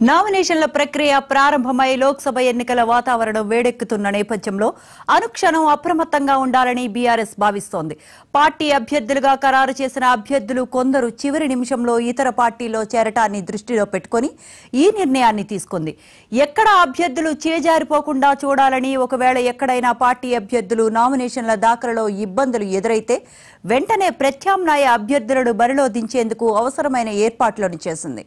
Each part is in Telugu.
నామినేషన్ల ప్రక్రియ ప్రారంభమై లోక్సభ ఎన్నికల వాతావరణం వేడెక్కుతున్న నేపథ్యంలో అనుక్షణం అప్రమత్తంగా ఉండాలని బీఆర్ఎస్ భావిస్తోంది. పార్టీ అభ్యర్థులుగా ఖరారు చేసిన అభ్యర్థులు కొందరు చివరి నిమిషంలో ఇతర పార్టీలో చేరటాన్ని దృష్టిలో పెట్టుకుని ఈ నిర్ణయాన్ని తీసుకుంది. ఎక్కడ అభ్యర్థులు చేజారిపోకుండా చూడాలని, ఒకవేళ ఎక్కడైనా పార్టీ అభ్యర్థులు నామినేషన్ల దాఖలలో ఇబ్బందులు ఎదురైతే వెంటనే ప్రత్యామ్నాయ అభ్యర్థులను బరిలో దించేందుకు అవసరమైన ఏర్పాట్లను చేసింది.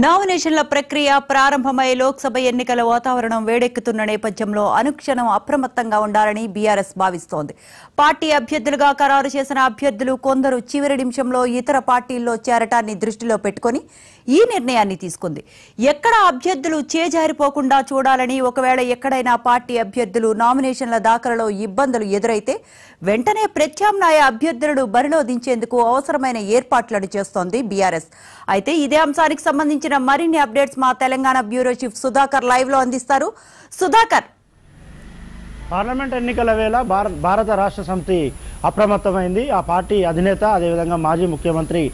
నామినేషన్ల ప్రక్రియ ప్రారంభమై లోక్సభ ఎన్నికల వాతావరణం వేడెక్కుతున్న నేపథ్యంలో అనుక్షణం అప్రమత్తంగా ఉండాలని బీఆర్ఎస్ భావిస్తోంది. పార్టీ అభ్యర్థులుగా ఖరారు చేసిన అభ్యర్థులు కొందరు చివరి నిమిషంలో ఇతర పార్టీల్లో చేరటాన్ని దృష్టిలో పెట్టుకుని ఈ నిర్ణయాన్ని తీసుకుంది. ఎక్కడ అభ్యర్థులు చేజారిపోకుండా చూడాలని, ఒకవేళ ఎక్కడైనా పార్టీ అభ్యర్థులు నామినేషన్ల దాఖలలో ఇబ్బందులు ఎదురైతే వెంటనే ప్రత్యామ్నాయ అభ్యర్థులను బరిలో దించేందుకు అవసరమైన ఏర్పాట్లను చేస్తోంది బీఆర్ఎస్. అయితే ఇదే అంశానికి సంబంధించిన మరిన్ని అప్డేట్స్ మా Telangana bureau chief Sudhakar live లో అందిస్తారు. సుధాకర్, పార్లమెంట్ ఎన్నికల వేళ భారత రాష్ట్ర సమితి అప్రమత్తమైంది. ఆ పార్టీ అధినేత, అదేవిధంగా మాజీ ముఖ్యమంత్రి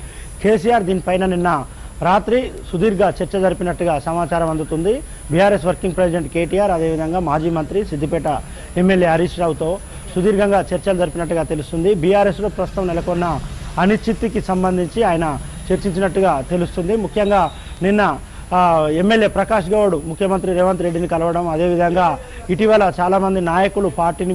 కేసీఆర్ దీనిపైన నిన్న రాత్రి సుదీర్ఘ చర్చ జరిపినట్టుగా సమాచారం అందుతుంది. బీఆర్ఎస్ వర్కింగ్ ప్రెసిడెంట్ కేటీఆర్, అదేవిధంగా మాజీ మంత్రి సిద్దిపేట ఎమ్మెల్యే హరీష్ రావుతో సుదీర్ఘంగా చర్చలు జరిపినట్టుగా తెలుస్తుంది. బీఆర్ఎస్లో ప్రస్తుతం నెలకొన్న అనిశ్చితికి సంబంధించి ఆయన చర్చించినట్టుగా తెలుస్తుంది. ముఖ్యంగా నిన్న ఎమ్మెల్యే ప్రకాష్ గౌడ్ ముఖ్యమంత్రి రేవంత్ రెడ్డిని కలవడం, అదేవిధంగా ఇటీవల చాలామంది నాయకులు పార్టీని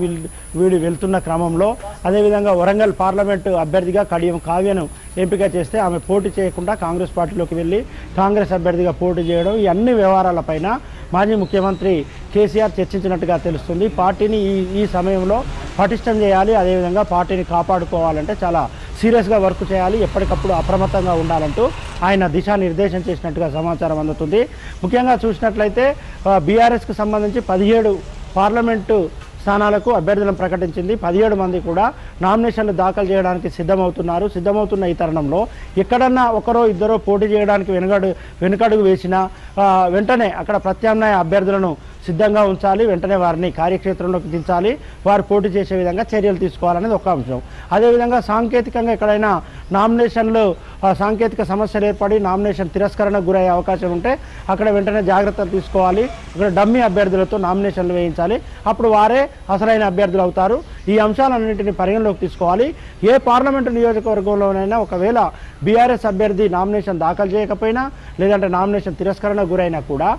వీడి వెళ్తున్న క్రమంలో, అదేవిధంగా వరంగల్ పార్లమెంటు అభ్యర్థిగా కడియం కావ్యను ఎంపిక చేస్తే ఆమె పోటీ చేయకుండా కాంగ్రెస్ పార్టీలోకి వెళ్ళి కాంగ్రెస్ అభ్యర్థిగా పోటీ చేయడం, ఈ అన్ని వ్యవహారాలపైన మాజీ ముఖ్యమంత్రి కేసీఆర్ చర్చించినట్టుగా తెలుస్తుంది. పార్టీని ఈ సమయంలో పటిష్టం చేయాలి, అదేవిధంగా పార్టీని కాపాడుకోవాలంటే చాలా సీరియస్గా వర్క్ చేయాలి, ఎప్పటికప్పుడు అప్రమత్తంగా ఉండాలంటూ ఆయన దిశానిర్దేశం చేసినట్టుగా సమాచారం అందుతుంది. ముఖ్యంగా చూసినట్లయితే బీఆర్ఎస్కు సంబంధించి 17 పార్లమెంటు స్థానాలకు అభ్యర్థులను ప్రకటించింది. 17 మంది కూడా నామినేషన్లు దాఖలు చేయడానికి సిద్ధమవుతున్న ఈ తరుణంలో ఎక్కడన్నా ఒకరో ఇద్దరో పోటీ చేయడానికి వెనుకడుగు వేసినా వెంటనే అక్కడ ప్రత్యామ్నాయ అభ్యర్థులను సిద్ధంగా ఉంచాలి, వెంటనే వారిని కార్యక్షేత్రంలోకి దించాలి, వారు పోటీ చేసే విధంగా చర్యలు తీసుకోవాలనేది ఒక అంశం. అదేవిధంగా సాంకేతికంగా ఎక్కడైనా నామినేషన్లు సాంకేతిక సమస్యలు ఏర్పడి నామినేషన్ తిరస్కరణకు గురయ్యే అవకాశం ఉంటే అక్కడ వెంటనే జాగ్రత్తలు తీసుకోవాలి, ఇక్కడ డమ్మీ అభ్యర్థులతో నామినేషన్లు వేయించాలి, అప్పుడు వారే అసలైన అభ్యర్థులు అవుతారు. ఈ అంశాలన్నింటినీ పరిగణలోకి తీసుకోవాలి. ఏ పార్లమెంటు నియోజకవర్గంలోనైనా ఒకవేళ బీఆర్ఎస్ అభ్యర్థి నామినేషన్ దాఖలు చేయకపోయినా, లేదంటే నామినేషన్ తిరస్కరణకు గురైనా కూడా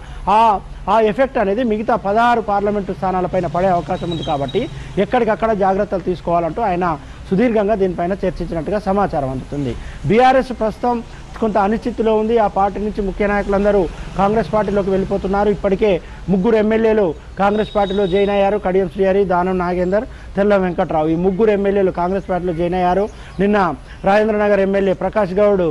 ఆ ఎఫెక్ట్ అనేది మిగతా 16 పార్లమెంటు స్థానాలపైన పడే అవకాశం ఉంది. కాబట్టి ఎక్కడికక్కడ జాగ్రత్తలు తీసుకోవాలంటూ ఆయన సుదీర్ఘంగా దీనిపైన చర్చించినట్టుగా సమాచారం అందుతుంది. బీఆర్ఎస్ ప్రస్తుతం కొంత అనిశ్చితిలో ఉంది. ఆ పార్టీ నుంచి ముఖ్య నాయకులందరూ కాంగ్రెస్ పార్టీలోకి వెళ్ళిపోతున్నారు. ఇప్పటికే 3 ఎమ్మెల్యేలు కాంగ్రెస్ పార్టీలో జాయిన్ అయ్యారు. కడియం శ్రీహరి, దానం నాగేందర్, తెల్ల వెంకట్రావు, ఈ 3 ఎమ్మెల్యేలు కాంగ్రెస్ పార్టీలో జాయిన్ అయ్యారు. నిన్న రాజేంద్రనగర్ ఎమ్మెల్యే ప్రకాష్ గౌడ్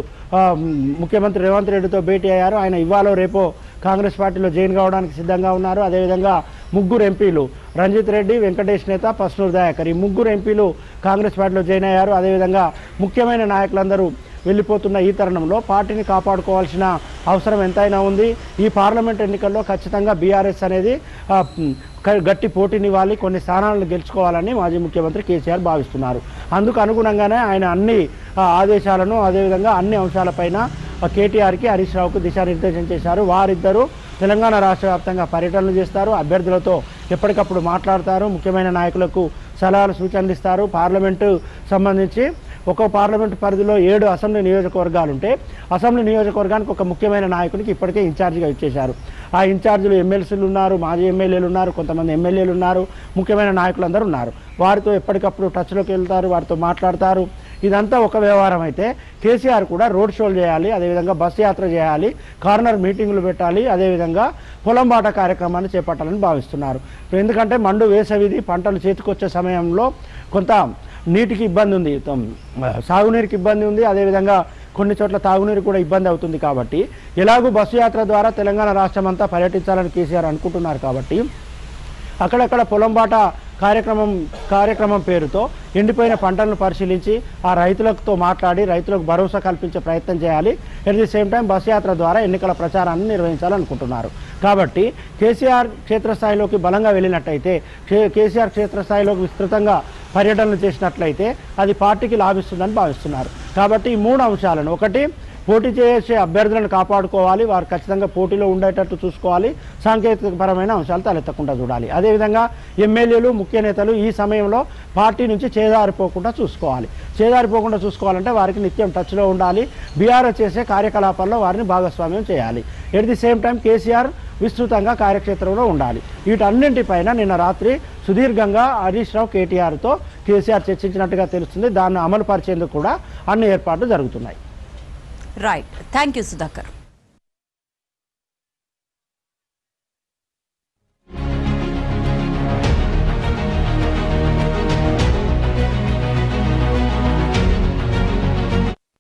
ముఖ్యమంత్రి రేవంత్ రెడ్డితో భేటీ అయ్యారు. ఆయన ఇవాళ రేపో కాంగ్రెస్ పార్టీలో జాయిన్ కావడానికి సిద్ధంగా ఉన్నారు. అదేవిధంగా 3 ఎంపీలు రంజిత్ రెడ్డి, వెంకటేష్ నేత, పస్నూర్ దయాకర్, ఈ 3 ఎంపీలు కాంగ్రెస్ పార్టీలో జాయిన్ అయ్యారు. అదేవిధంగా ముఖ్యమైన నాయకులందరూ వెళ్ళిపోతున్న ఈ తరుణంలో పార్టీని కాపాడుకోవాల్సిన అవసరం ఎంతైనా ఉంది. ఈ పార్లమెంట్ ఎన్నికల్లో ఖచ్చితంగా బీఆర్ఎస్ అనేది గట్టి పోటీనివ్వాలి, కొన్ని స్థానాలను గెలుచుకోవాలని మాజీ ముఖ్యమంత్రి కేసీఆర్ భావిస్తున్నారు. అందుకు అనుగుణంగానే ఆయన అన్ని ఆదేశాలను అదేవిధంగా అన్ని అంశాలపైన కేటీఆర్కి హరీష్ రావుకు దిశానిర్దేశం చేశారు. వారిద్దరూ తెలంగాణ రాష్ట్ర వ్యాప్తంగా పర్యటనలు చేస్తారు, అభ్యర్థులతో ఎప్పటికప్పుడు మాట్లాడతారు, ముఖ్యమైన నాయకులకు సలహాలు సూచనలు ఇస్తారు. పార్లమెంటు సంబంధించి ఒక్కో పార్లమెంటు పరిధిలో 7 అసెంబ్లీ నియోజకవర్గాలు ఉంటే అసెంబ్లీ నియోజకవర్గానికి ఒక ముఖ్యమైన నాయకునికి ఇప్పటికే ఇన్ఛార్జిగా ఇచ్చేశారు. ఆ ఇన్ఛార్జీలు ఎమ్మెల్సీలు ఉన్నారు, మాజీ ఎమ్మెల్యేలు ఉన్నారు, కొంతమంది ఎమ్మెల్యేలు ఉన్నారు, ముఖ్యమైన నాయకులందరూ ఉన్నారు. వారితో ఎప్పటికప్పుడు టచ్లోకి వెళ్తారు, వారితో మాట్లాడతారు. ఇదంతా ఒక వ్యవహారం అయితే కేసీఆర్ కూడా రోడ్ షోలు చేయాలి, అదేవిధంగా బస్సు యాత్ర చేయాలి, కార్నర్ మీటింగులు పెట్టాలి, అదేవిధంగా పొలం బాట కార్యక్రమాన్ని చేపట్టాలని భావిస్తున్నారు. ఎందుకంటే మండు వేసవిది, పంటలు చేతికొచ్చే సమయంలో కొంత నీటికి ఇబ్బంది ఉంది, సాగునీరుకి ఇబ్బంది ఉంది, అదేవిధంగా కొన్ని చోట్ల తాగునీరు కూడా ఇబ్బంది అవుతుంది. కాబట్టి ఎలాగూ బస్సు యాత్ర ద్వారా తెలంగాణ రాష్ట్రం అంతా పర్యటించాలని కేసీఆర్ అనుకుంటున్నారు. కాబట్టి అక్కడక్కడ పొలం బాట కార్యక్రమం పేరుతో ఎండిపోయిన పంటలను పరిశీలించి ఆ రైతులతో మాట్లాడి రైతులకు భరోసా కల్పించే ప్రయత్నం చేయాలి. At the same time bus యాత్ర ద్వారా ఎన్నికల ప్రచారాన్ని నిర్వహించాలనుకుంటున్నారు. కాబట్టి కేసీఆర్ క్షేత్రస్థాయిలోకి బలంగా వెళ్ళినట్టయితే, కేసీఆర్ క్షేత్రస్థాయిలోకి విస్తృతంగా పర్యటనలు చేసినట్లయితే అది పార్టీకి లాభిస్తుందని భావిస్తున్నారు. కాబట్టి ఈ 3 అంశాలను, ఒకటి పోటీ చేసే అభ్యర్థులను కాపాడుకోవాలి, వారు ఖచ్చితంగా పోటీలో ఉండేటట్టు చూసుకోవాలి, సాంకేతికపరమైన అంశాలు తలెత్తకుండా చూడాలి. అదేవిధంగా ఎమ్మెల్యేలు, ముఖ్య నేతలు ఈ సమయంలో పార్టీ నుంచి చేదారిపోకుండా చూసుకోవాలంటే వారికి నిత్యం టచ్లో ఉండాలి, బీఆర్ఎస్ చేసే కార్యకలాపాల్లో వారిని భాగస్వామ్యం చేయాలి. At the same time KCR విస్తృతంగా కార్యక్షేత్రంలో ఉండాలి. వీటన్నింటిపైన నిన్న రాత్రి సుదీర్ఘంగా హరీష్ రావు కేటీఆర్తో కేసీఆర్ చర్చించినట్టుగా తెలుస్తుంది. దాన్ని అమలు పరిచేందుకు కూడా అన్ని ఏర్పాట్లు జరుగుతున్నాయి. Right, thank you Sudhakar.